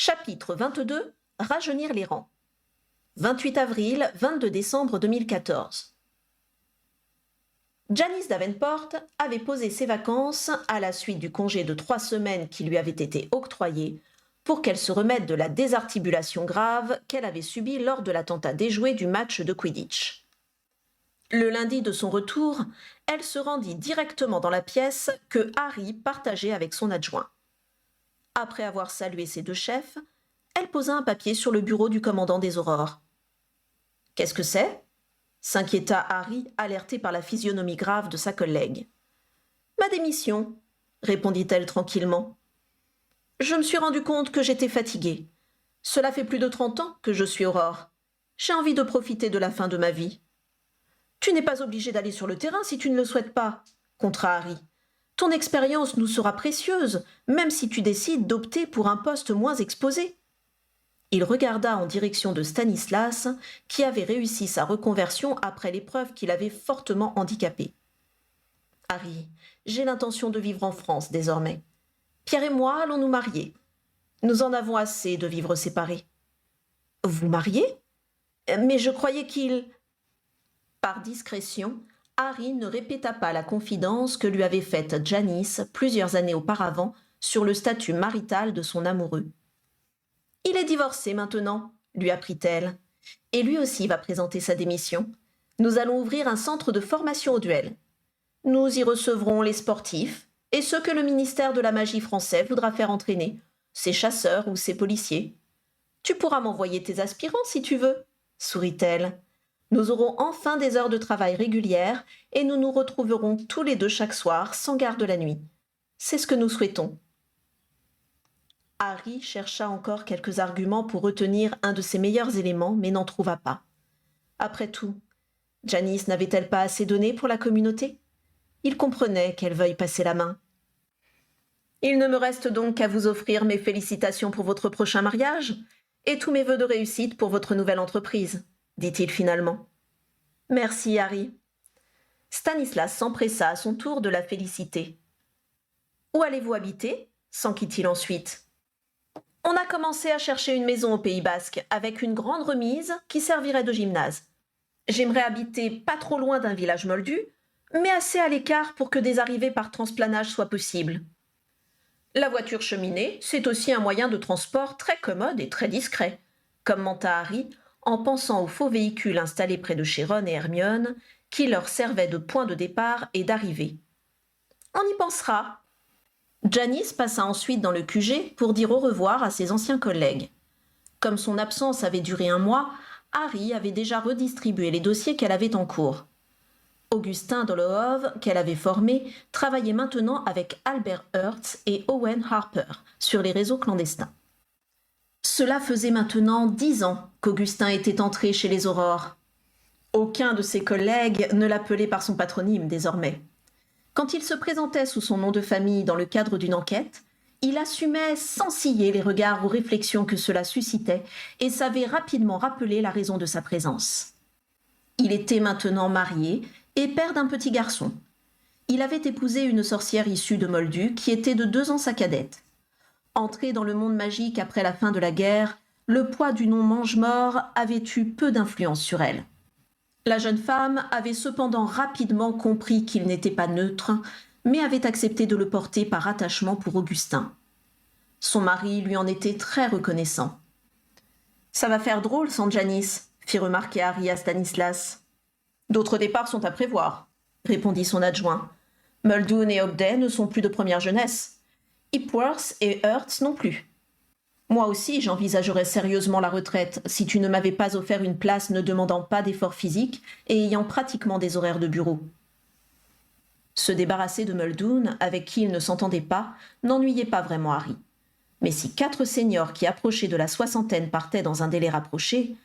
Chapitre 22. Rajeunir les rangs. 28 avril, 22 décembre 2014. Janice Davenport avait posé ses vacances à la suite du congé de 3 semaines qui lui avait été octroyé pour qu'elle se remette de la désarticulation grave qu'elle avait subie lors de l'attentat déjoué du match de Quidditch. Le lundi de son retour, elle se rendit directement dans la pièce que Harry partageait avec son adjoint. Après avoir salué ses deux chefs, elle posa un papier sur le bureau du commandant des Aurores. « Qu'est-ce que c'est » s'inquiéta Harry, alerté par la physionomie grave de sa collègue. « Ma démission » répondit-elle tranquillement. « Je me suis rendu compte que j'étais fatiguée. Cela fait plus de 30 ans que je suis Aurore. J'ai envie de profiter de la fin de ma vie. »« Tu n'es pas obligé d'aller sur le terrain si tu ne le souhaites pas, » contra Harry. « Ton expérience nous sera précieuse, même si tu décides d'opter pour un poste moins exposé. » Il regarda en direction de Stanislas, qui avait réussi sa reconversion après l'épreuve qui l'avait fortement handicapé. « Harry, j'ai l'intention de vivre en France désormais. Pierre et moi allons nous marier. Nous en avons assez de vivre séparés. »« Vous marier ? Mais je croyais qu'il… » Par discrétion, Harry ne répéta pas la confidence que lui avait faite Janice plusieurs années auparavant sur le statut marital de son amoureux. « Il est divorcé maintenant, » lui apprit-elle, « et lui aussi va présenter sa démission. Nous allons ouvrir un centre de formation au duel. Nous y recevrons les sportifs et ceux que le ministère de la Magie français voudra faire entraîner, ses chasseurs ou ses policiers. Tu pourras m'envoyer tes aspirants si tu veux, » sourit-elle. « Nous aurons enfin des heures de travail régulières et nous nous retrouverons tous les deux chaque soir sans garde la nuit. C'est ce que nous souhaitons. » Harry chercha encore quelques arguments pour retenir un de ses meilleurs éléments, mais n'en trouva pas. Après tout, Janice n'avait-elle pas assez donné pour la communauté ? Il comprenait qu'elle veuille passer la main. « Il ne me reste donc qu'à vous offrir mes félicitations pour votre prochain mariage et tous mes vœux de réussite pour votre nouvelle entreprise, » dit-il finalement. « Merci, Harry. » Stanislas s'empressa à son tour de la féliciter. « Où allez-vous habiter » s'enquit-il ensuite. « On a commencé à chercher une maison au Pays Basque avec une grande remise qui servirait de gymnase. J'aimerais habiter pas trop loin d'un village moldu, mais assez à l'écart pour que des arrivées par transplanage soient possibles. La voiture cheminée, c'est aussi un moyen de transport très commode et très discret, » commenta Harry en pensant au faux véhicule installé près de chez Ron et Hermione qui leur servait de point de départ et d'arrivée. « On y pensera. » Janice passa ensuite dans le QG pour dire au revoir à ses anciens collègues. Comme son absence avait duré 1 mois, Harry avait déjà redistribué les dossiers qu'elle avait en cours. Augustin Dolohov, qu'elle avait formé, travaillait maintenant avec Albert Hertz et Owen Harper sur les réseaux clandestins. Cela faisait maintenant 10 ans qu'Augustin était entré chez les Aurores. Aucun de ses collègues ne l'appelait par son patronyme désormais. Quand il se présentait sous son nom de famille dans le cadre d'une enquête, il assumait sans ciller les regards ou réflexions que cela suscitait et savait rapidement rappeler la raison de sa présence. Il était maintenant marié et père d'un petit garçon. Il avait épousé une sorcière issue de Moldu qui était de 2 ans sa cadette. Entré dans le monde magique après la fin de la guerre, le poids du nom mange-mort avait eu peu d'influence sur elle. La jeune femme avait cependant rapidement compris qu'il n'était pas neutre, mais avait accepté de le porter par attachement pour Augustin. Son mari lui en était très reconnaissant. « Ça va faire drôle sans Janice » fit remarquer Harry à Stanislas. « D'autres départs sont à prévoir » répondit son adjoint. « Muldoon et Hobday ne sont plus de première jeunesse. Hipworth et Hertz non plus. Moi aussi, j'envisagerais sérieusement la retraite si tu ne m'avais pas offert une place ne demandant pas d'effort physique et ayant pratiquement des horaires de bureau. » Se débarrasser de Muldoon, avec qui il ne s'entendait pas, n'ennuyait pas vraiment Harry. Mais si 4 seniors qui approchaient de la 60aine partaient dans un délai rapproché,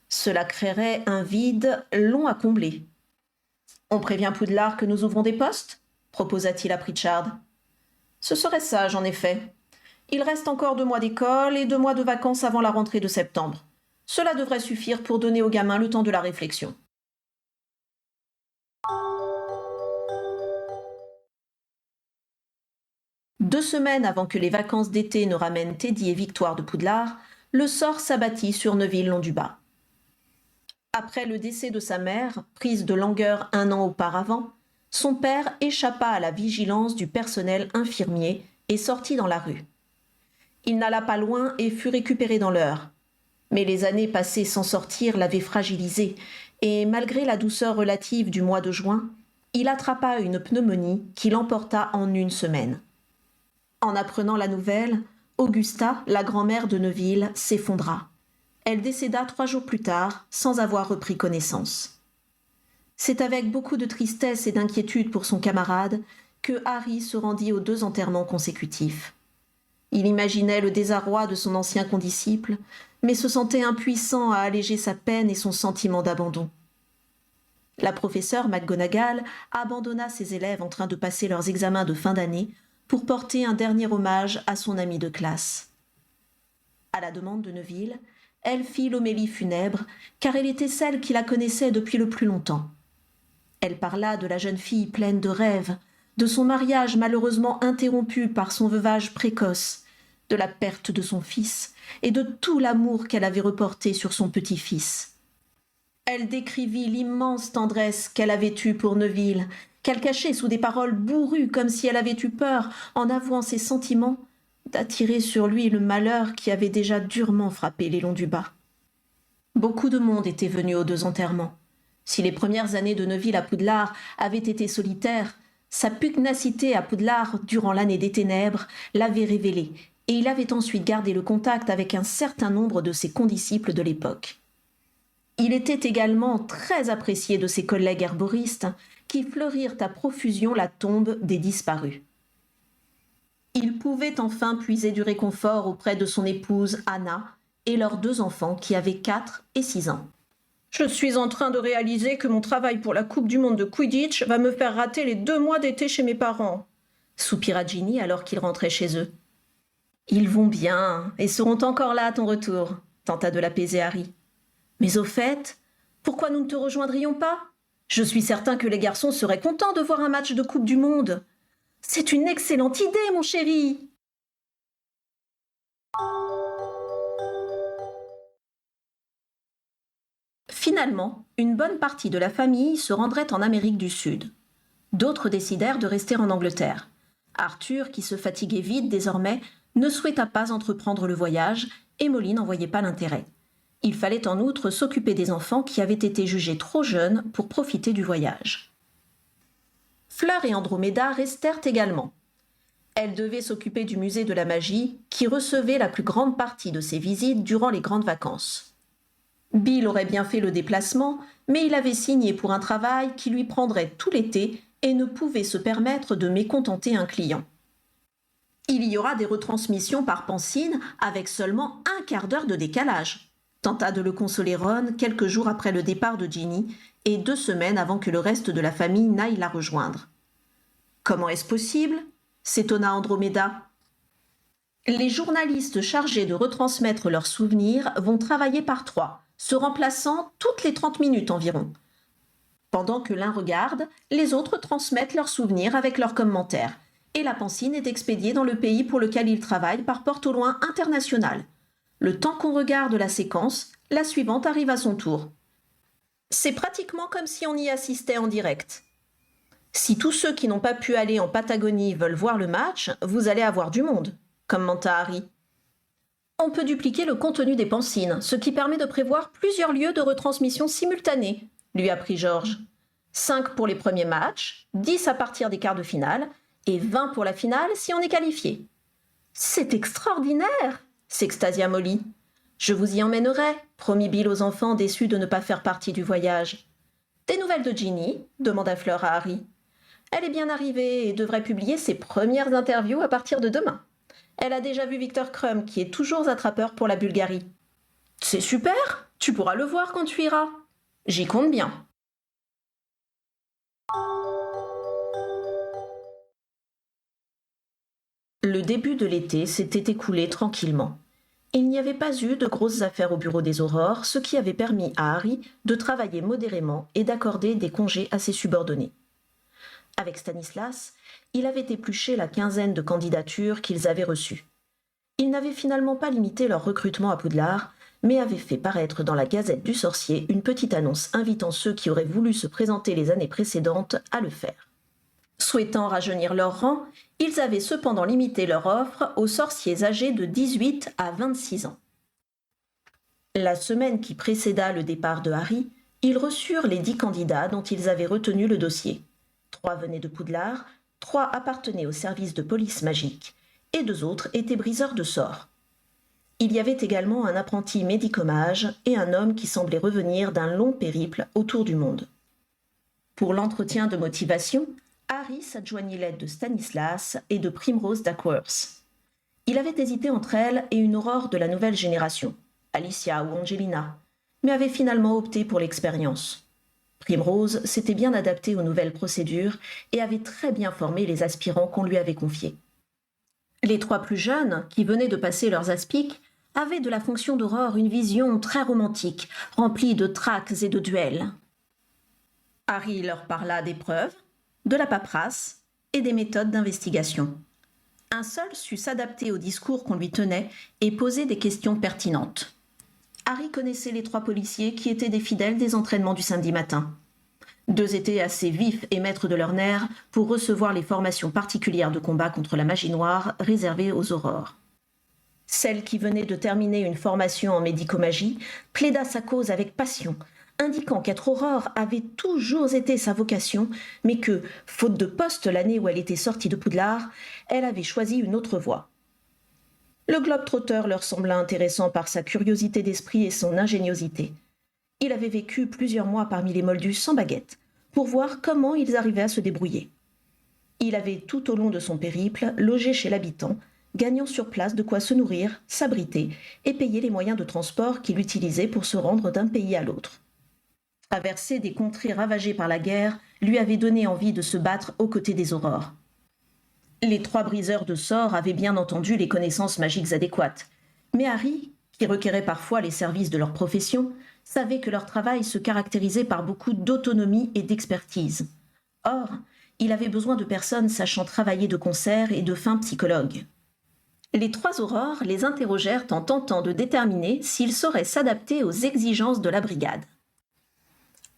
cela créerait un vide long à combler. « On prévient Poudlard que nous ouvrons des postes » proposa-t-il à Pritchard. « Ce serait sage, en effet. Il reste encore 2 mois d'école et 2 mois de vacances avant la rentrée de septembre. Cela devrait suffire pour donner aux gamins le temps de la réflexion. » 2 semaines avant que les vacances d'été ne ramènent Teddy et Victoire de Poudlard, le sort s'abattit sur Neuville-Londubat. Après le décès de sa mère, prise de langueur 1 an auparavant, son père échappa à la vigilance du personnel infirmier et sortit dans la rue. Il n'alla pas loin et fut récupéré dans l'heure. Mais les années passées sans sortir l'avaient fragilisé, et malgré la douceur relative du mois de juin, il attrapa une pneumonie qui l'emporta en 1 semaine. En apprenant la nouvelle, Augusta, la grand-mère de Neuville, s'effondra. Elle décéda 3 jours plus tard, sans avoir repris connaissance. C'est avec beaucoup de tristesse et d'inquiétude pour son camarade que Harry se rendit aux 2 enterrements consécutifs. Il imaginait le désarroi de son ancien condisciple, mais se sentait impuissant à alléger sa peine et son sentiment d'abandon. La professeure McGonagall abandonna ses élèves en train de passer leurs examens de fin d'année pour porter un dernier hommage à son amie de classe. À la demande de Neuville, elle fit l'homélie funèbre, car elle était celle qui la connaissait depuis le plus longtemps. Elle parla de la jeune fille pleine de rêves, de son mariage malheureusement interrompu par son veuvage précoce, de la perte de son fils et de tout l'amour qu'elle avait reporté sur son petit-fils. Elle décrivit l'immense tendresse qu'elle avait eue pour Neuville, qu'elle cachait sous des paroles bourrues comme si elle avait eu peur, en avouant ses sentiments, d'attirer sur lui le malheur qui avait déjà durement frappé les Londubat. Beaucoup de monde était venu aux 2 enterrements. Si les premières années de Neuville à Poudlard avaient été solitaires, sa pugnacité à Poudlard durant l'année des ténèbres l'avait révélé, et il avait ensuite gardé le contact avec un certain nombre de ses condisciples de l'époque. Il était également très apprécié de ses collègues herboristes qui fleurirent à profusion la tombe des disparus. Il pouvait enfin puiser du réconfort auprès de son épouse Anna et leurs 2 enfants qui avaient 4 et 6 ans. « Je suis en train de réaliser que mon travail pour la Coupe du Monde de Quidditch va me faire rater les 2 mois d'été chez mes parents, » soupira Ginny alors qu'ils rentraient chez eux. « Ils vont bien et seront encore là à ton retour, » tenta de l'apaiser Harry. « Mais au fait, pourquoi nous ne te rejoindrions pas ? Je suis certain que les garçons seraient contents de voir un match de Coupe du Monde. C'est une excellente idée, mon chéri !» Finalement, une bonne partie de la famille se rendrait en Amérique du Sud. D'autres décidèrent de rester en Angleterre. Arthur, qui se fatiguait vite désormais, ne souhaita pas entreprendre le voyage et Molly n'en voyait pas l'intérêt. Il fallait en outre s'occuper des enfants qui avaient été jugés trop jeunes pour profiter du voyage. Fleur et Androméda restèrent également. Elles devaient s'occuper du musée de la magie, qui recevait la plus grande partie de ses visites durant les grandes vacances. Bill aurait bien fait le déplacement, mais il avait signé pour un travail qui lui prendrait tout l'été et ne pouvait se permettre de mécontenter un client. Il y aura des retransmissions par Pansine avec seulement 1/4 d'heure de décalage, tenta de le consoler Ron quelques jours après le départ de Ginny et 2 semaines avant que le reste de la famille n'aille la rejoindre. « Comment est-ce possible ?» s'étonna Androméda. « Les journalistes chargés de retransmettre leurs souvenirs vont travailler par 3, se remplaçant toutes les 30 minutes environ. Pendant que l'un regarde, les autres transmettent leurs souvenirs avec leurs commentaires, et la pansine est expédiée dans le pays pour lequel ils travaillent par porte au loin international. Le temps qu'on regarde la séquence, la suivante arrive à son tour. C'est pratiquement comme si on y assistait en direct. Si tous ceux qui n'ont pas pu aller en Patagonie veulent voir le match, vous allez avoir du monde, commenta Harry. On peut dupliquer le contenu des pansines, ce qui permet de prévoir plusieurs lieux de retransmission simultanés, lui apprit George. 5 pour les premiers matchs, 10 à partir des quarts de finale, et 20 pour la finale si on est qualifié. C'est extraordinaire, s'extasia Molly. Je vous y emmènerai, promit Bill aux enfants déçus de ne pas faire partie du voyage. Des nouvelles de Ginny demanda Fleur à Harry. Elle est bien arrivée et devrait publier ses premières interviews à partir de demain. Elle a déjà vu Victor Krum, qui est toujours attrapeur pour la Bulgarie. C'est super, tu pourras le voir quand tu iras. J'y compte bien. Le début de l'été s'était écoulé tranquillement. Il n'y avait pas eu de grosses affaires au bureau des Aurores, ce qui avait permis à Harry de travailler modérément et d'accorder des congés à ses subordonnés. Avec Stanislas, il avait épluché la quinzaine de candidatures qu'ils avaient reçues. Ils n'avaient finalement pas limité leur recrutement à Poudlard, mais avaient fait paraître dans la Gazette du Sorcier une petite annonce invitant ceux qui auraient voulu se présenter les années précédentes à le faire. Souhaitant rajeunir leur rang, ils avaient cependant limité leur offre aux sorciers âgés de 18 à 26 ans. La semaine qui précéda le départ de Harry, ils reçurent les 10 candidats dont ils avaient retenu le dossier. 3 venaient de Poudlard, 3 appartenaient au service de police magique, et 2 autres étaient briseurs de sorts. Il y avait également un apprenti médicomage et un homme qui semblait revenir d'un long périple autour du monde. Pour l'entretien de motivation, Harry s'adjoignit l'aide de Stanislas et de Primrose Duckworth. Il avait hésité entre elle et une aurore de la nouvelle génération, Alicia ou Angelina, mais avait finalement opté pour l'expérience. Primrose s'était bien adaptée aux nouvelles procédures et avait très bien formé les aspirants qu'on lui avait confiés. Les 3 plus jeunes, qui venaient de passer leurs aspics, avaient de la fonction d'Aurore une vision très romantique, remplie de traques et de duels. Harry leur parla des preuves, de la paperasse et des méthodes d'investigation. Un seul sut s'adapter au discours qu'on lui tenait et poser des questions pertinentes. Harry connaissait les 3 policiers qui étaient des fidèles des entraînements du samedi matin. 2 étaient assez vifs et maîtres de leurs nerfs pour recevoir les formations particulières de combat contre la magie noire réservées aux aurores. Celle qui venait de terminer une formation en médicomagie plaida sa cause avec passion, indiquant qu'être aurore avait toujours été sa vocation, mais que, faute de poste l'année où elle était sortie de Poudlard, elle avait choisi une autre voie. Le globe-trotteur leur sembla intéressant par sa curiosité d'esprit et son ingéniosité. Il avait vécu plusieurs mois parmi les moldus sans baguette, pour voir comment ils arrivaient à se débrouiller. Il avait tout au long de son périple logé chez l'habitant, gagnant sur place de quoi se nourrir, s'abriter et payer les moyens de transport qu'il utilisait pour se rendre d'un pays à l'autre. Traverser des contrées ravagées par la guerre lui avait donné envie de se battre aux côtés des aurores. Les 3 briseurs de sorts avaient bien entendu les connaissances magiques adéquates, mais Harry, qui requérait parfois les services de leur profession, savait que leur travail se caractérisait par beaucoup d'autonomie et d'expertise. Or, il avait besoin de personnes sachant travailler de concert et de fins psychologues. Les 3 aurores les interrogèrent en tentant de déterminer s'ils sauraient s'adapter aux exigences de la brigade.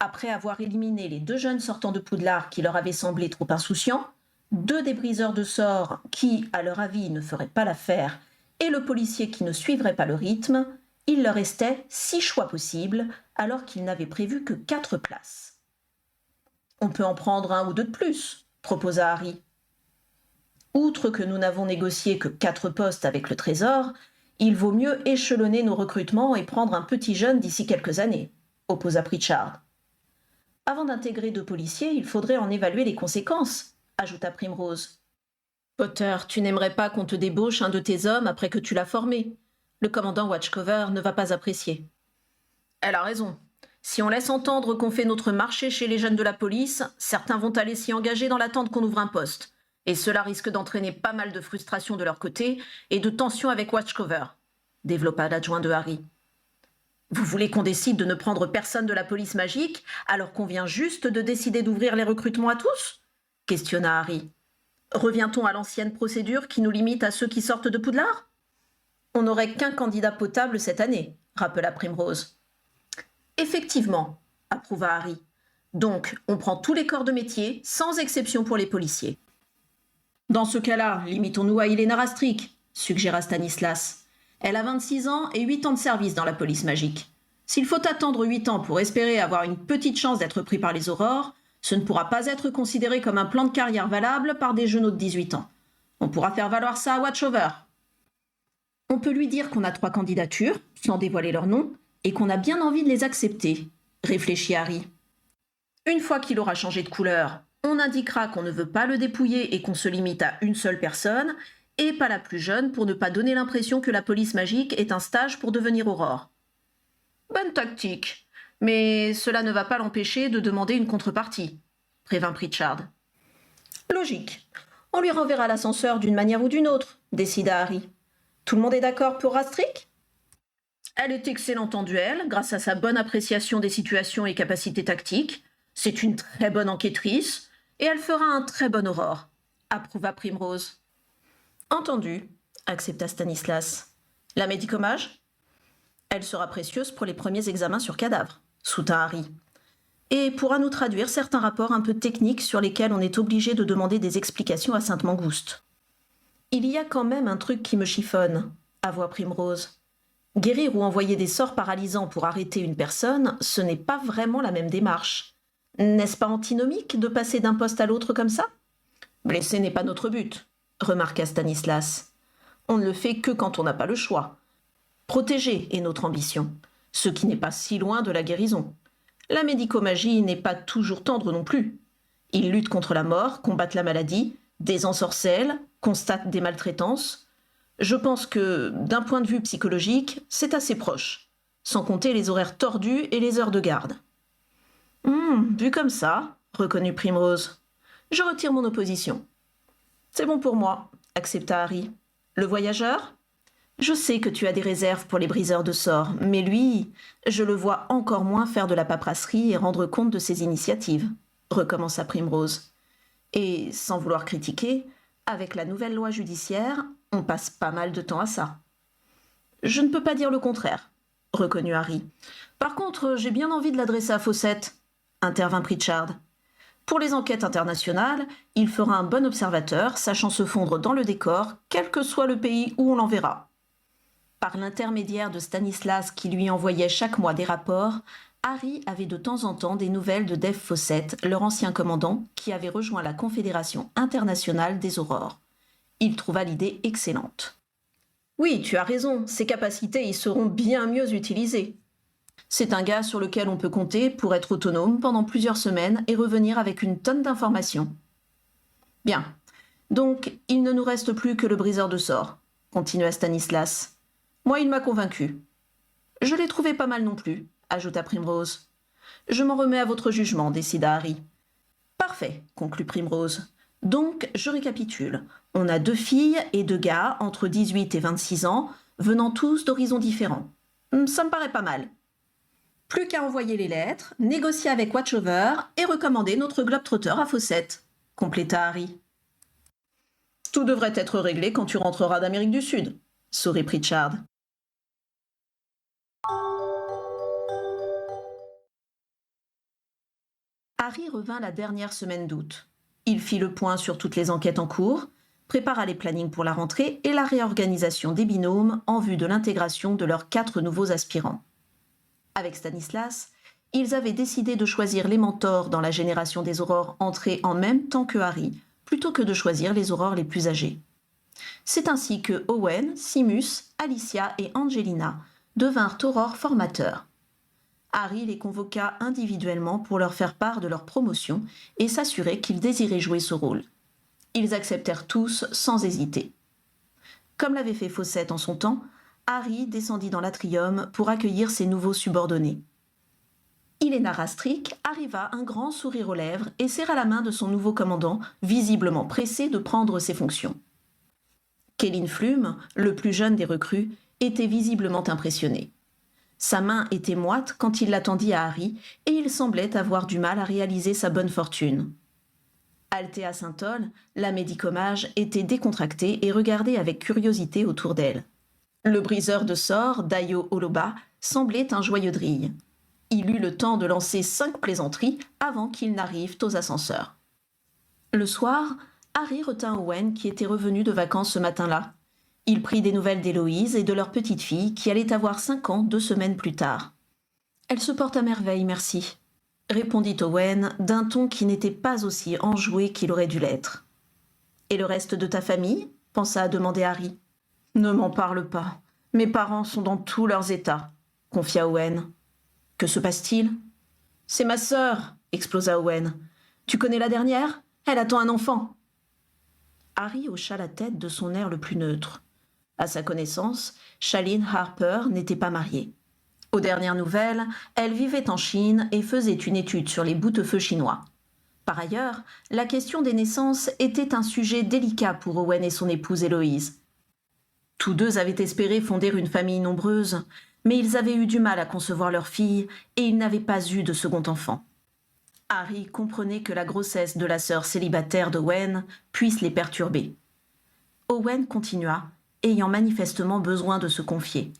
Après avoir éliminé les 2 jeunes sortants de Poudlard qui leur avaient semblé trop insouciants, 2 des briseurs de sorts qui, à leur avis, ne feraient pas l'affaire, et le policier qui ne suivrait pas le rythme, il leur restait 6 choix possibles, alors qu'ils n'avaient prévu que 4 places. « On peut en prendre 1 ou 2 de plus », proposa Harry. « Outre que nous n'avons négocié que 4 postes avec le Trésor, il vaut mieux échelonner nos recrutements et prendre un petit jeune d'ici quelques années », opposa Pritchard. « Avant d'intégrer 2 policiers, il faudrait en évaluer les conséquences », ajouta Primrose. « Potter, tu n'aimerais pas qu'on te débauche un de tes hommes après que tu l'as formé. Le commandant Watchcover ne va pas apprécier. » Elle a raison. Si on laisse entendre qu'on fait notre marché chez les jeunes de la police, certains vont aller s'y engager dans l'attente qu'on ouvre un poste. Et cela risque d'entraîner pas mal de frustration de leur côté et de tension avec Watchcover, développa l'adjoint de Harry. Vous voulez qu'on décide de ne prendre personne de la police magique alors qu'on vient juste de décider d'ouvrir les recrutements à tous ? Questionna Harry. Revient-on à l'ancienne procédure qui nous limite à ceux qui sortent de Poudlard ? On n'aurait qu'un candidat potable cette année, rappela Primrose. Effectivement, approuva Harry. Donc, on prend tous les corps de métier, sans exception pour les policiers. Dans ce cas-là, limitons-nous à Helena Rastrick, suggéra Stanislas. Elle a 26 ans et 8 ans de service dans la police magique. S'il faut attendre 8 ans pour espérer avoir une petite chance d'être pris par les aurores, ce ne pourra pas être considéré comme un plan de carrière valable par des genoux de 18 ans. On pourra faire valoir ça à Watchover. On peut lui dire qu'on a 3 candidatures, sans dévoiler leur nom, et qu'on a bien envie de les accepter, réfléchit Harry. Une fois qu'il aura changé de couleur, on indiquera qu'on ne veut pas le dépouiller et qu'on se limite à une seule personne, et pas la plus jeune pour ne pas donner l'impression que la police magique est un stage pour devenir aurore. Bonne tactique, mais cela ne va pas l'empêcher de demander une contrepartie, prévint Pritchard. Logique. On lui renverra l'ascenseur d'une manière ou d'une autre, décida Harry. Tout le monde est d'accord pour Rastrick ? Elle est excellente en duel, grâce à sa bonne appréciation des situations et capacités tactiques. C'est une très bonne enquêtrice, et elle fera un très bon aurore, approuva Primrose. Entendu, accepta Stanislas. La médicomage? Elle sera précieuse pour les premiers examens sur cadavres, soutint Harry, et pourra nous traduire certains rapports un peu techniques sur lesquels on est obligé de demander des explications à Sainte-Mangouste. Il y a quand même un truc qui me chiffonne, avoua Primrose. Guérir ou envoyer des sorts paralysants pour arrêter une personne, ce n'est pas vraiment la même démarche. N'est-ce pas antinomique de passer d'un poste à l'autre comme ça? Blesser n'est pas notre but, remarqua Stanislas. On ne le fait que quand on n'a pas le choix. Protéger est notre ambition, ce qui n'est pas si loin de la guérison. La médicomagie n'est pas toujours tendre non plus. Ils luttent contre la mort, combattent la maladie, désensorcellent, constatent des maltraitances. Je pense que, d'un point de vue psychologique, c'est assez proche, sans compter les horaires tordus et les heures de garde. Vu comme ça, reconnut Primrose. Je retire mon opposition. C'est bon pour moi, accepta Harry. Le voyageur? Je sais que tu as des réserves pour les briseurs de sorts, mais lui, je le vois encore moins faire de la paperasserie et rendre compte de ses initiatives, recommença Primrose. Et, sans vouloir critiquer, avec la nouvelle loi judiciaire, on passe pas mal de temps à ça. Je ne peux pas dire le contraire, reconnut Harry. Par contre, j'ai bien envie de l'adresser à Fawcett, intervint Pritchard. Pour les enquêtes internationales, il fera un bon observateur, sachant se fondre dans le décor, quel que soit le pays où on l'enverra. Par l'intermédiaire de Stanislas qui lui envoyait chaque mois des rapports, Harry avait de temps en temps des nouvelles de Dave Fawcett, leur ancien commandant, qui avait rejoint la Confédération internationale des aurores. Il trouva l'idée excellente. Oui, tu as raison, ses capacités y seront bien mieux utilisées. C'est un gars sur lequel on peut compter pour être autonome pendant plusieurs semaines et revenir avec une tonne d'informations. Bien. Donc, il ne nous reste plus que le briseur de sorts, continua Stanislas. Moi, il m'a convaincu. Je l'ai trouvé pas mal non plus, ajouta Primrose. Je m'en remets à votre jugement, décida Harry. Parfait, conclut Primrose. Donc, je récapitule. On a 2 filles et 2 gars entre 18 et 26 ans, venant tous d'horizons différents. Ça me paraît pas mal. Plus qu'à envoyer les lettres, négocier avec Watchover et recommander notre globetrotter à Fawcett, compléta Harry. Tout devrait être réglé quand tu rentreras d'Amérique du Sud, sourit Pritchard. Harry revint la dernière semaine d'août. Il fit le point sur toutes les enquêtes en cours, prépara les plannings pour la rentrée et la réorganisation des binômes en vue de l'intégration de leurs 4 nouveaux aspirants. Avec Stanislas, ils avaient décidé de choisir les mentors dans la génération des aurores entrés en même temps que Harry, plutôt que de choisir les aurores les plus âgées. C'est ainsi que Owen, Simus, Alicia et Angelina devinrent aurores formateurs. Harry les convoqua individuellement pour leur faire part de leur promotion et s'assurer qu'ils désiraient jouer ce rôle. Ils acceptèrent tous sans hésiter. Comme l'avait fait Fawcett en son temps, Harry descendit dans l'atrium pour accueillir ses nouveaux subordonnés. Helena Rastrick arriva un grand sourire aux lèvres et serra la main de son nouveau commandant, visiblement pressé de prendre ses fonctions. Kélin Flume, le plus jeune des recrues, était visiblement impressionné. Sa main était moite quand il l'attendit à Harry et il semblait avoir du mal à réaliser sa bonne fortune. Althea Saint-Ol, la médicomage, était décontractée et regardait avec curiosité autour d'elle. Le briseur de sorts, Dayo Oloba, semblait un joyeux drille. Il eut le temps de lancer 5 plaisanteries avant qu'ils n'arrivent aux ascenseurs. Le soir, Harry retint Owen qui était revenu de vacances ce matin-là. Il prit des nouvelles d'Héloïse et de leur petite fille qui allait avoir 5 ans 2 semaines plus tard. « Elle se porte à merveille, merci », répondit Owen d'un ton qui n'était pas aussi enjoué qu'il aurait dû l'être. « Et le reste de ta famille ?» pensa à demander Harry. « Ne m'en parle pas. Mes parents sont dans tous leurs états, » confia Owen. « Que se passe-t-il ?»« C'est ma sœur, » explosa Owen. « Tu connais la dernière ? Elle attend un enfant. » Harry hocha la tête de son air le plus neutre. À sa connaissance, Shaline Harper n'était pas mariée. Aux dernières nouvelles, elle vivait en Chine et faisait une étude sur les boutefeux chinois. Par ailleurs, la question des naissances était un sujet délicat pour Owen et son épouse Héloïse. Tous deux avaient espéré fonder une famille nombreuse, mais ils avaient eu du mal à concevoir leur fille et ils n'avaient pas eu de second enfant. Harry comprenait que la grossesse de la sœur célibataire d'Owen puisse les perturber. Owen continua, ayant manifestement besoin de se confier.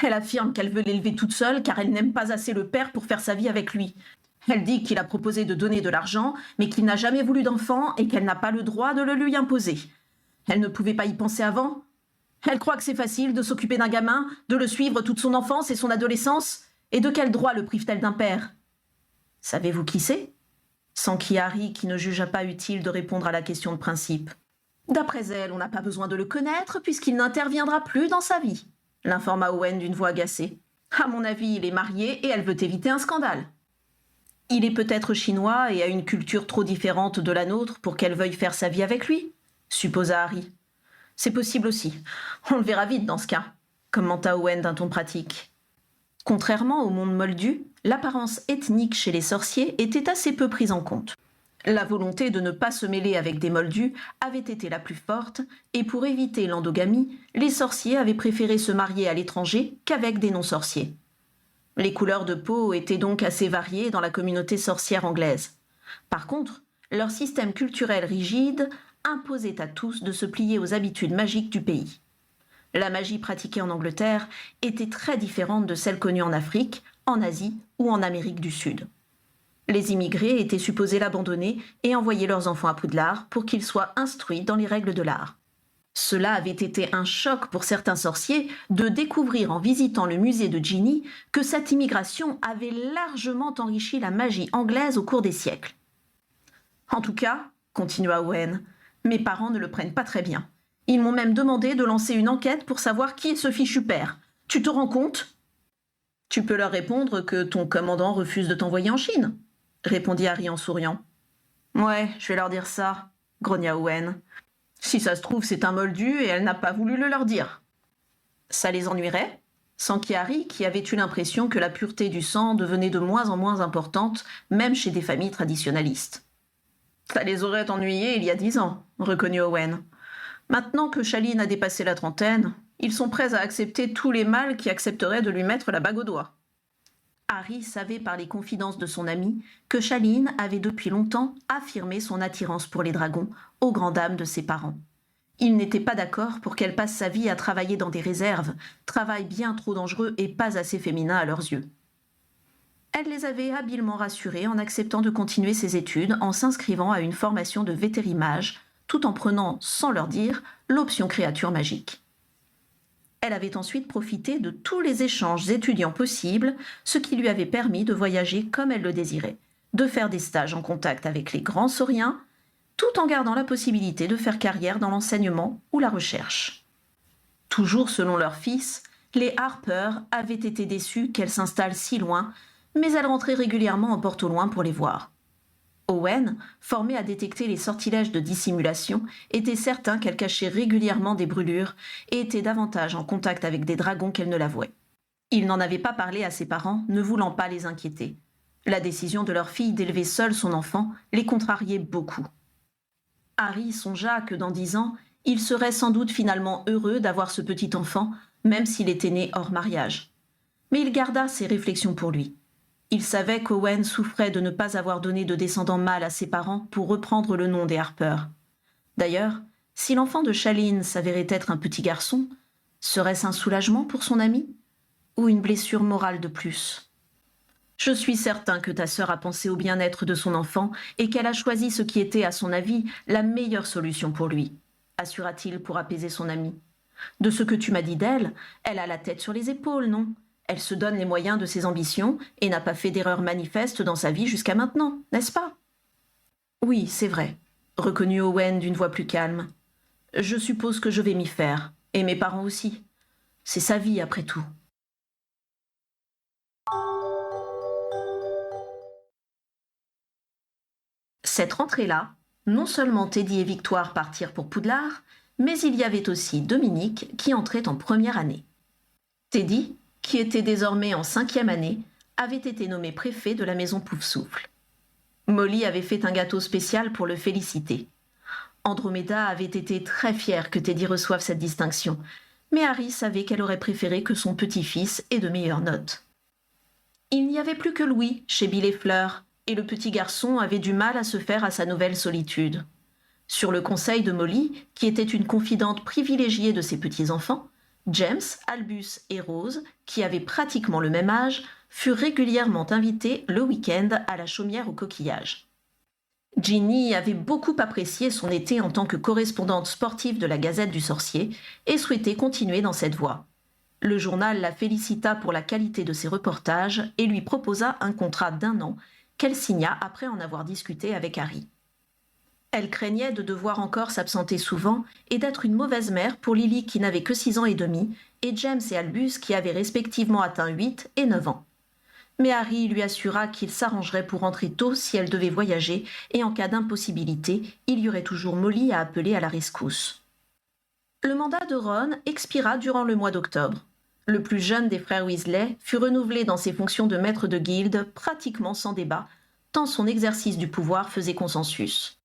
Elle affirme qu'elle veut l'élever toute seule car elle n'aime pas assez le père pour faire sa vie avec lui. Elle dit qu'il a proposé de donner de l'argent, mais qu'il n'a jamais voulu d'enfant et qu'elle n'a pas le droit de le lui imposer. Elle ne pouvait pas y penser avant. Elle croit que c'est facile de s'occuper d'un gamin, de le suivre toute son enfance et son adolescence. Et de quel droit le prive-t-elle d'un père? Savez-vous qui c'est? S'enquit Harry, qui ne jugea pas utile de répondre à la question de principe. D'après elle, on n'a pas besoin de le connaître puisqu'il n'interviendra plus dans sa vie, l'informa Owen d'une voix agacée. À mon avis, il est marié et elle veut éviter un scandale. Il est peut-être chinois et a une culture trop différente de la nôtre pour qu'elle veuille faire sa vie avec lui, supposa Harry. C'est possible aussi. On le verra vite dans ce cas, commenta Owen d'un ton pratique. Contrairement au monde moldu, l'apparence ethnique chez les sorciers était assez peu prise en compte. La volonté de ne pas se mêler avec des moldus avait été la plus forte, et pour éviter l'endogamie, les sorciers avaient préféré se marier à l'étranger qu'avec des non-sorciers. Les couleurs de peau étaient donc assez variées dans la communauté sorcière anglaise. Par contre, leur système culturel rigide imposait à tous de se plier aux habitudes magiques du pays. La magie pratiquée en Angleterre était très différente de celle connue en Afrique, en Asie ou en Amérique du Sud. Les immigrés étaient supposés l'abandonner et envoyer leurs enfants à Poudlard pour qu'ils soient instruits dans les règles de l'art. Cela avait été un choc pour certains sorciers de découvrir en visitant le musée de Ginny que cette immigration avait largement enrichi la magie anglaise au cours des siècles. En tout cas, continua Owen, mes parents ne le prennent pas très bien. Ils m'ont même demandé de lancer une enquête pour savoir qui est ce fichu père. Tu te rends compte? Tu peux leur répondre que ton commandant refuse de t'envoyer en Chine, répondit Harry en souriant. Ouais, je vais leur dire ça, grogna Owen. Si ça se trouve, c'est un moldu et elle n'a pas voulu le leur dire. Ça les ennuierait? S'enquit Harry, qui avait eu l'impression que la pureté du sang devenait de moins en moins importante, même chez des familles traditionnalistes. Ça les aurait ennuyés il y a 10 ans, reconnut Owen. Maintenant que Shaline a dépassé la trentaine, ils sont prêts à accepter tous les mâles qui accepteraient de lui mettre la bague au doigt. Harry savait par les confidences de son ami que Shaline avait depuis longtemps affirmé son attirance pour les dragons, aux grandes dames de ses parents. Il n'était pas d'accord pour qu'elle passe sa vie à travailler dans des réserves, travail bien trop dangereux et pas assez féminin à leurs yeux. Elle les avait habilement rassurés en acceptant de continuer ses études en s'inscrivant à une formation de vétérimage, tout en prenant, sans leur dire, l'option créature magique. Elle avait ensuite profité de tous les échanges étudiants possibles, ce qui lui avait permis de voyager comme elle le désirait, de faire des stages en contact avec les grands sauriens, tout en gardant la possibilité de faire carrière dans l'enseignement ou la recherche. Toujours selon leur fils, les Harper avaient été déçus qu'elle s'installe si loin, mais elle rentrait régulièrement en porte au loin pour les voir. Owen, formé à détecter les sortilèges de dissimulation, était certain qu'elle cachait régulièrement des brûlures et était davantage en contact avec des dragons qu'elle ne l'avouait. Il n'en avait pas parlé à ses parents, ne voulant pas les inquiéter. La décision de leur fille d'élever seule son enfant les contrariait beaucoup. Harry songea que dans 10 ans, il serait sans doute finalement heureux d'avoir ce petit enfant, même s'il était né hors mariage. Mais il garda ses réflexions pour lui. Il savait qu'Owen souffrait de ne pas avoir donné de descendant mâle à ses parents pour reprendre le nom des Harper. D'ailleurs, si l'enfant de Shaline s'avérait être un petit garçon, serait-ce un soulagement pour son ami? Ou une blessure morale de plus? Je suis certain que ta sœur a pensé au bien-être de son enfant et qu'elle a choisi ce qui était, à son avis, la meilleure solution pour lui, assura-t-il pour apaiser son ami. De ce que tu m'as dit d'elle, elle a la tête sur les épaules, non? Elle se donne les moyens de ses ambitions et n'a pas fait d'erreur manifeste dans sa vie jusqu'à maintenant, n'est-ce pas? Oui, c'est vrai, reconnut Owen d'une voix plus calme. Je suppose que je vais m'y faire, et mes parents aussi. C'est sa vie après tout. Cette rentrée-là, non seulement Teddy et Victoire partirent pour Poudlard, mais il y avait aussi Dominique qui entrait en première année. Teddy, qui était désormais en 5e année, avait été nommé préfet de la maison Poufsouffle. Molly avait fait un gâteau spécial pour le féliciter. Andromeda avait été très fière que Teddy reçoive cette distinction, mais Harry savait qu'elle aurait préféré que son petit-fils ait de meilleures notes. Il n'y avait plus que Louis chez Bill et Fleur, et le petit garçon avait du mal à se faire à sa nouvelle solitude. Sur le conseil de Molly, qui était une confidente privilégiée de ses petits-enfants, James, Albus et Rose, qui avaient pratiquement le même âge, furent régulièrement invités le week-end à la chaumière aux coquillages. Ginny avait beaucoup apprécié son été en tant que correspondante sportive de la Gazette du Sorcier et souhaitait continuer dans cette voie. Le journal la félicita pour la qualité de ses reportages et lui proposa un contrat d'1 an qu'elle signa après en avoir discuté avec Harry. Elle craignait de devoir encore s'absenter souvent et d'être une mauvaise mère pour Lily qui n'avait que 6 ans et demi et James et Albus qui avaient respectivement atteint 8 et 9 ans. Mais Harry lui assura qu'il s'arrangerait pour rentrer tôt si elle devait voyager et en cas d'impossibilité, il y aurait toujours Molly à appeler à la rescousse. Le mandat de Ron expira durant le mois d'octobre. Le plus jeune des frères Weasley fut renouvelé dans ses fonctions de maître de guilde pratiquement sans débat, tant son exercice du pouvoir faisait consensus.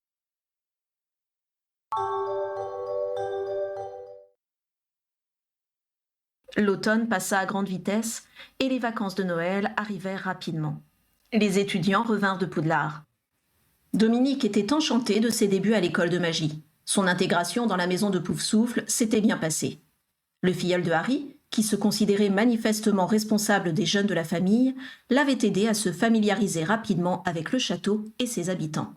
L'automne passa à grande vitesse et les vacances de Noël arrivèrent rapidement. Les étudiants revinrent de Poudlard. Dominique était enchanté de ses débuts à l'école de magie. Son intégration dans la maison de Poufsouffle s'était bien passée. Le filleul de Harry, qui se considérait manifestement responsable des jeunes de la famille, l'avait aidé à se familiariser rapidement avec le château et ses habitants.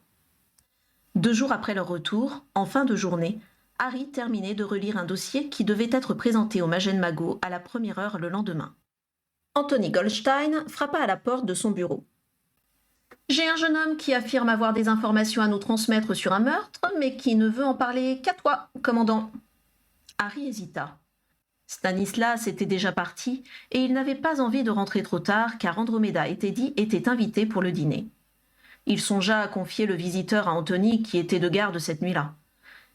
2 jours après leur retour, en fin de journée, Harry terminait de relire un dossier qui devait être présenté au Magène Magot à la 1e heure le lendemain. Anthony Goldstein frappa à la porte de son bureau. « J'ai un jeune homme qui affirme avoir des informations à nous transmettre sur un meurtre, mais qui ne veut en parler qu'à toi, commandant. » Harry hésita. Stanislas était déjà parti et il n'avait pas envie de rentrer trop tard car Andromeda et Teddy étaient invités pour le dîner. Il songea à confier le visiteur à Anthony qui était de garde cette nuit-là.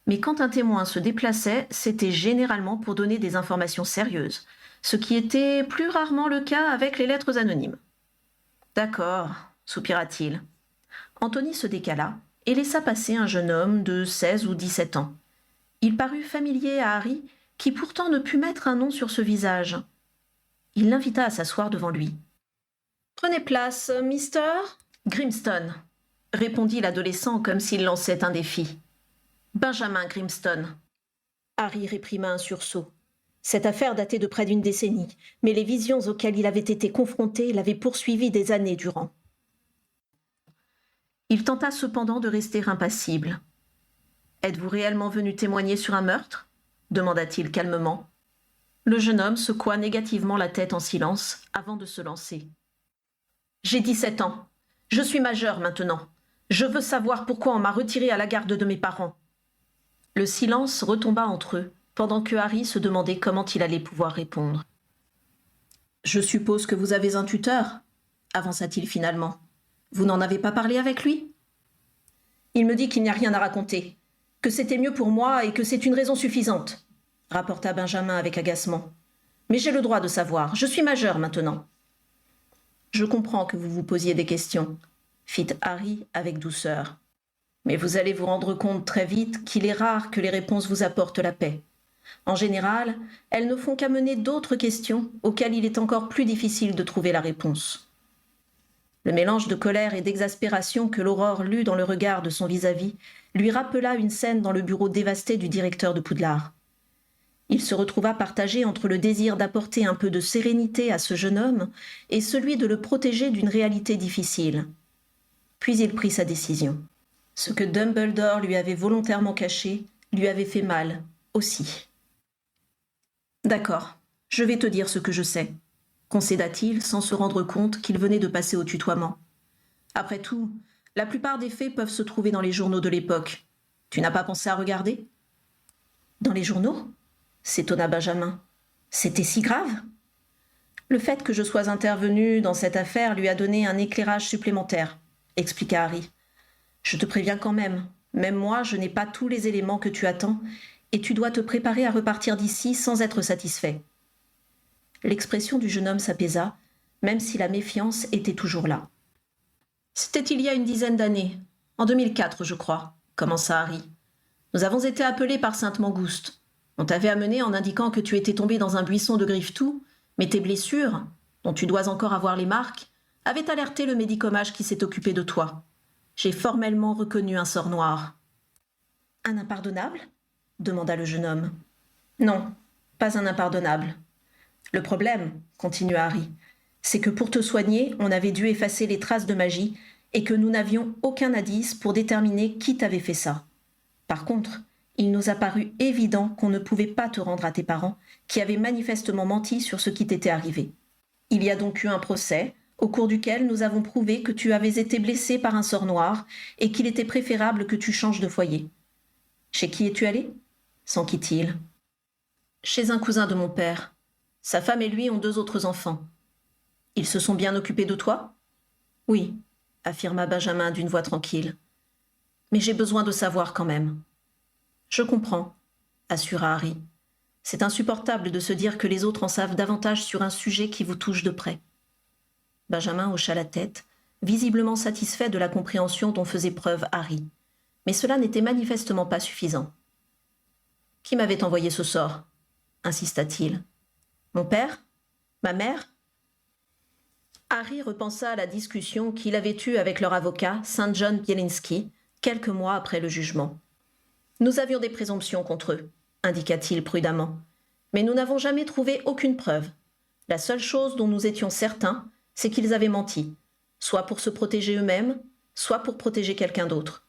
Mais quand un témoin se déplaçait, c'était généralement pour donner des informations sérieuses, ce qui était plus rarement le cas avec les lettres anonymes. « D'accord », soupira-t-il. Anthony se décala et laissa passer un jeune homme de 16 ou 17 ans. Il parut familier à Harry, qui pourtant ne put mettre un nom sur ce visage. Il l'invita à s'asseoir devant lui. « Prenez place, Mister Grimstone », répondit l'adolescent comme s'il lançait un défi. « Benjamin Grimstone. » Harry réprima un sursaut. Cette affaire datait de près d'1 décennie, mais les visions auxquelles il avait été confronté l'avaient poursuivi des années durant. Il tenta cependant de rester impassible. « Êtes-vous réellement venu témoigner sur un meurtre ?» demanda-t-il calmement. Le jeune homme secoua négativement la tête en silence avant de se lancer. « J'ai 17 ans. Je suis majeur maintenant. Je veux savoir pourquoi on m'a retiré à la garde de mes parents. » Le silence retomba entre eux, pendant que Harry se demandait comment il allait pouvoir répondre. « Je suppose que vous avez un tuteur ?» avança-t-il finalement. « Vous n'en avez pas parlé avec lui ?»« Il me dit qu'il n'y a rien à raconter, que c'était mieux pour moi et que c'est une raison suffisante, » rapporta Benjamin avec agacement. « Mais j'ai le droit de savoir, je suis majeur maintenant. »« Je comprends que vous vous posiez des questions, » fit Harry avec douceur. « Mais vous allez vous rendre compte très vite qu'il est rare que les réponses vous apportent la paix. En général, elles ne font qu'amener d'autres questions auxquelles il est encore plus difficile de trouver la réponse. » Le mélange de colère et d'exaspération que l'Aurore lut dans le regard de son vis-à-vis lui rappela une scène dans le bureau dévasté du directeur de Poudlard. Il se retrouva partagé entre le désir d'apporter un peu de sérénité à ce jeune homme et celui de le protéger d'une réalité difficile. Puis il prit sa décision. Ce que Dumbledore lui avait volontairement caché lui avait fait mal, aussi. « D'accord, je vais te dire ce que je sais, » concéda-t-il sans se rendre compte qu'il venait de passer au tutoiement. « Après tout, la plupart des faits peuvent se trouver dans les journaux de l'époque. Tu n'as pas pensé à regarder ?»« Dans les journaux ?» s'étonna Benjamin. « C'était si grave ?» « Le fait que je sois intervenu dans cette affaire lui a donné un éclairage supplémentaire, » expliqua Harry. « Je te préviens quand même moi je n'ai pas tous les éléments que tu attends, et tu dois te préparer à repartir d'ici sans être satisfait. » L'expression du jeune homme s'apaisa, même si la méfiance était toujours là. « C'était il y a une dizaine d'années, en 2004 je crois, » commença Harry. « Nous avons été appelés par Sainte Mangouste. On t'avait amené en indiquant que tu étais tombé dans un buisson de Griffetou, mais tes blessures, dont tu dois encore avoir les marques, avait alerté le médicomage qui s'est occupé de toi. J'ai formellement reconnu un sort noir. » « Un impardonnable ?» demanda le jeune homme. « Non, pas un impardonnable. Le problème, continua Harry, c'est que pour te soigner, on avait dû effacer les traces de magie et que nous n'avions aucun indice pour déterminer qui t'avait fait ça. Par contre, il nous a paru évident qu'on ne pouvait pas te rendre à tes parents, qui avaient manifestement menti sur ce qui t'était arrivé. Il y a donc eu un procès, au cours duquel nous avons prouvé que tu avais été blessé par un sort noir et qu'il était préférable que tu changes de foyer. Chez qui es-tu allé ? S'enquit-il. Chez un cousin de mon père. Sa femme et lui ont 2 autres enfants. Ils se sont bien occupés de toi ? Oui, affirma Benjamin d'une voix tranquille. Mais j'ai besoin de savoir quand même. Je comprends, assura Harry. C'est insupportable de se dire que les autres en savent davantage sur un sujet qui vous touche de près. Benjamin hocha la tête, visiblement satisfait de la compréhension dont faisait preuve Harry. Mais cela n'était manifestement pas suffisant. Qui m'avait envoyé ce sort ? Insista-t-il. Mon père ? Ma mère ? Harry repensa à la discussion qu'il avait eue avec leur avocat, St. John Bielinski, quelques mois après le jugement. Nous avions des présomptions contre eux, indiqua-t-il prudemment, mais nous n'avons jamais trouvé aucune preuve. La seule chose dont nous étions certains, c'est qu'ils avaient menti, soit pour se protéger eux-mêmes, soit pour protéger quelqu'un d'autre.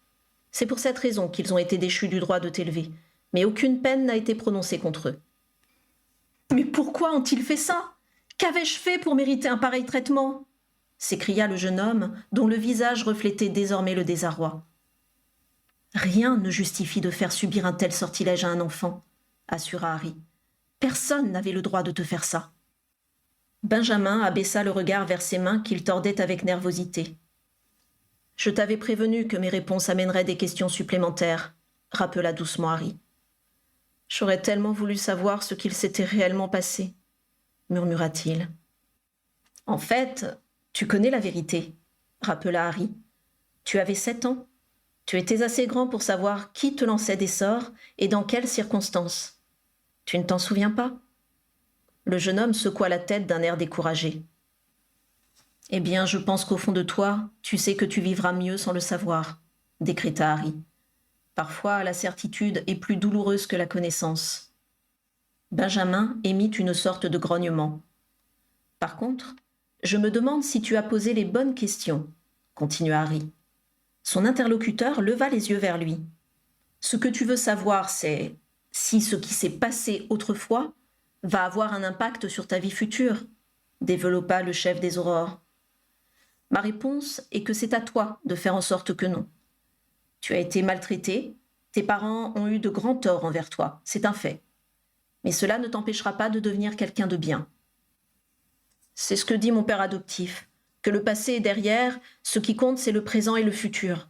C'est pour cette raison qu'ils ont été déchus du droit de t'élever, mais aucune peine n'a été prononcée contre eux. « Mais pourquoi ont-ils fait ça ? Qu'avais-je fait pour mériter un pareil traitement ?» s'écria le jeune homme, dont le visage reflétait désormais le désarroi. « Rien ne justifie de faire subir un tel sortilège à un enfant, » assura Harry. « Personne n'avait le droit de te faire ça. » Benjamin abaissa le regard vers ses mains qu'il tordait avec nervosité. « Je t'avais prévenu que mes réponses amèneraient des questions supplémentaires, » rappela doucement Harry. « J'aurais tellement voulu savoir ce qu'il s'était réellement passé, » murmura-t-il. « En fait, tu connais la vérité, » rappela Harry. « Tu avais 7 ans. Tu étais assez grand pour savoir qui te lançait des sorts et dans quelles circonstances. Tu ne t'en souviens pas ?» Le jeune homme secoua la tête d'un air découragé. « Eh bien, je pense qu'au fond de toi, tu sais que tu vivras mieux sans le savoir, » décréta Harry. « Parfois, la certitude est plus douloureuse que la connaissance. » Benjamin émit une sorte de grognement. « Par contre, je me demande si tu as posé les bonnes questions, » continua Harry. Son interlocuteur leva les yeux vers lui. « Ce que tu veux savoir, c'est si ce qui s'est passé autrefois va avoir un impact sur ta vie future, » développa le chef des Aurores. « Ma réponse est que c'est à toi de faire en sorte que non. Tu as été maltraité, tes parents ont eu de grands torts envers toi, c'est un fait. Mais cela ne t'empêchera pas de devenir quelqu'un de bien. C'est ce que dit mon père adoptif, que le passé est derrière, ce qui compte c'est le présent et le futur.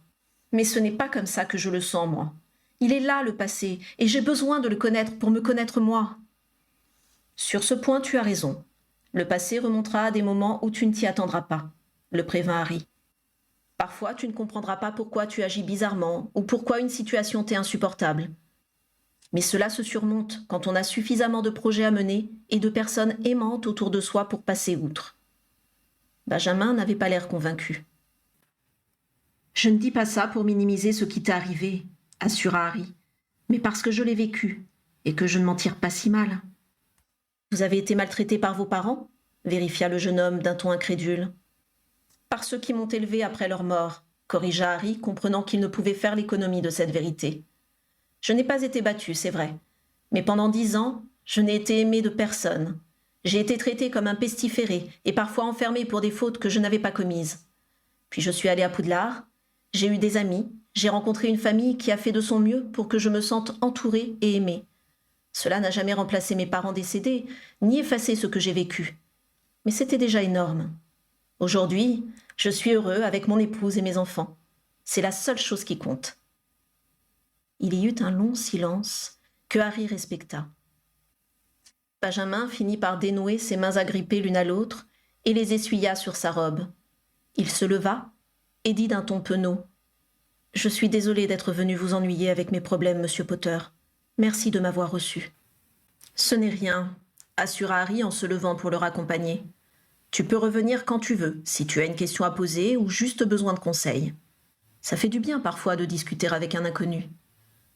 Mais ce n'est pas comme ça que je le sens, moi. Il est là, le passé, et j'ai besoin de le connaître pour me connaître moi. » Sur ce point, tu as raison. Le passé remontera à des moments où tu ne t'y attendras pas, le prévint Harry. Parfois, tu ne comprendras pas pourquoi tu agis bizarrement ou pourquoi une situation t'est insupportable. Mais cela se surmonte quand on a suffisamment de projets à mener et de personnes aimantes autour de soi pour passer outre. Benjamin n'avait pas l'air convaincu. « Je ne dis pas ça pour minimiser ce qui t'est arrivé, » assura Harry, « mais parce que je l'ai vécu et que je ne m'en tire pas si mal. »« Vous avez été maltraité par vos parents ?» vérifia le jeune homme d'un ton incrédule. « Par ceux qui m'ont élevé après leur mort, » corrigea Harry, comprenant qu'il ne pouvait faire l'économie de cette vérité. « Je n'ai pas été battu, c'est vrai, mais pendant 10 ans, je n'ai été aimé de personne. J'ai été traité comme un pestiféré et parfois enfermé pour des fautes que je n'avais pas commises. Puis je suis allé à Poudlard, j'ai eu des amis, j'ai rencontré une famille qui a fait de son mieux pour que je me sente entourée et aimée. Cela n'a jamais remplacé mes parents décédés, ni effacé ce que j'ai vécu. Mais c'était déjà énorme. Aujourd'hui, je suis heureux avec mon épouse et mes enfants. C'est la seule chose qui compte. » Il y eut un long silence que Harry respecta. Benjamin finit par dénouer ses mains agrippées l'une à l'autre et les essuya sur sa robe. Il se leva et dit d'un ton penaud : « Je suis désolé d'être venu vous ennuyer avec mes problèmes, monsieur Potter. Merci de m'avoir reçu. »« Ce n'est rien, » assura Harry en se levant pour le raccompagner. Tu peux revenir quand tu veux, si tu as une question à poser ou juste besoin de conseils. Ça fait du bien parfois de discuter avec un inconnu.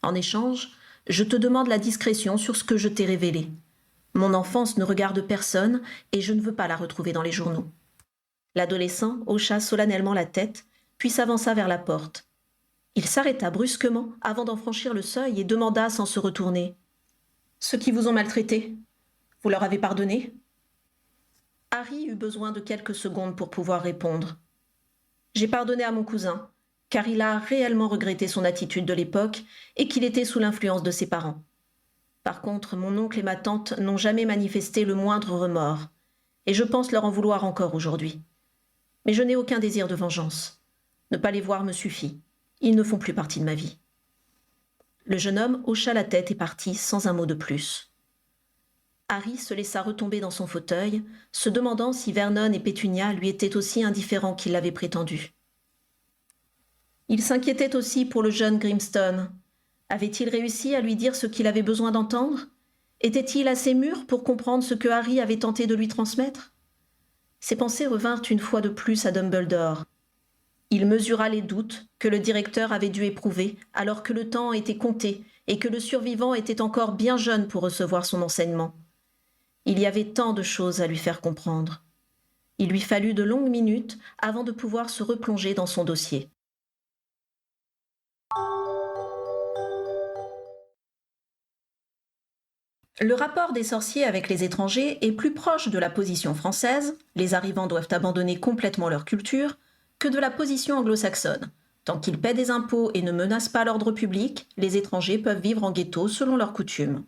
En échange, je te demande la discrétion sur ce que je t'ai révélé. Mon enfance ne regarde personne et je ne veux pas la retrouver dans les journaux. » L'adolescent hocha solennellement la tête, puis s'avança vers la porte. Il s'arrêta brusquement avant d'en franchir le seuil et demanda sans se retourner. « Ceux qui vous ont maltraité, vous leur avez pardonné ?» Harry eut besoin de quelques secondes pour pouvoir répondre. « J'ai pardonné à mon cousin, car il a réellement regretté son attitude de l'époque et qu'il était sous l'influence de ses parents. Par contre, mon oncle et ma tante n'ont jamais manifesté le moindre remords, et je pense leur en vouloir encore aujourd'hui. Mais je n'ai aucun désir de vengeance. Ne pas les voir me suffit. Ils ne font plus partie de ma vie. » Le jeune homme hocha la tête et partit sans un mot de plus. Harry se laissa retomber dans son fauteuil, se demandant si Vernon et Pétunia lui étaient aussi indifférents qu'il l'avait prétendu. Il s'inquiétait aussi pour le jeune Grimstone. Avait-il réussi à lui dire ce qu'il avait besoin d'entendre? Était-il assez mûr pour comprendre ce que Harry avait tenté de lui transmettre? Ses pensées revinrent une fois de plus à Dumbledore. Il mesura les doutes que le directeur avait dû éprouver alors que le temps était compté et que le survivant était encore bien jeune pour recevoir son enseignement. Il y avait tant de choses à lui faire comprendre. Il lui fallut de longues minutes avant de pouvoir se replonger dans son dossier. Le rapport des sorciers avec les étrangers est plus proche de la position française, les arrivants doivent abandonner complètement leur culture, que de la position anglo-saxonne. Tant qu'ils paient des impôts et ne menacent pas l'ordre public, les étrangers peuvent vivre en ghetto selon leurs coutumes.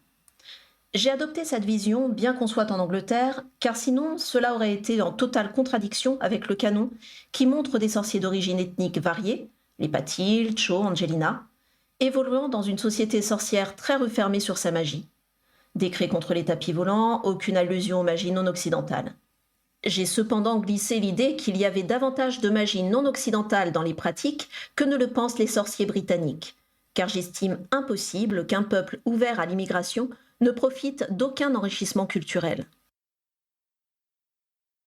J'ai adopté cette vision, bien qu'on soit en Angleterre, car sinon cela aurait été en totale contradiction avec le canon qui montre des sorciers d'origine ethnique variée, les Patil, Cho, Angelina, évoluant dans une société sorcière très refermée sur sa magie. Décret contre les tapis volants, aucune allusion aux magies non occidentales. J'ai cependant glissé l'idée qu'il y avait davantage de magie non occidentale dans les pratiques que ne le pensent les sorciers britanniques, car j'estime impossible qu'un peuple ouvert à l'immigration ne profite d'aucun enrichissement culturel.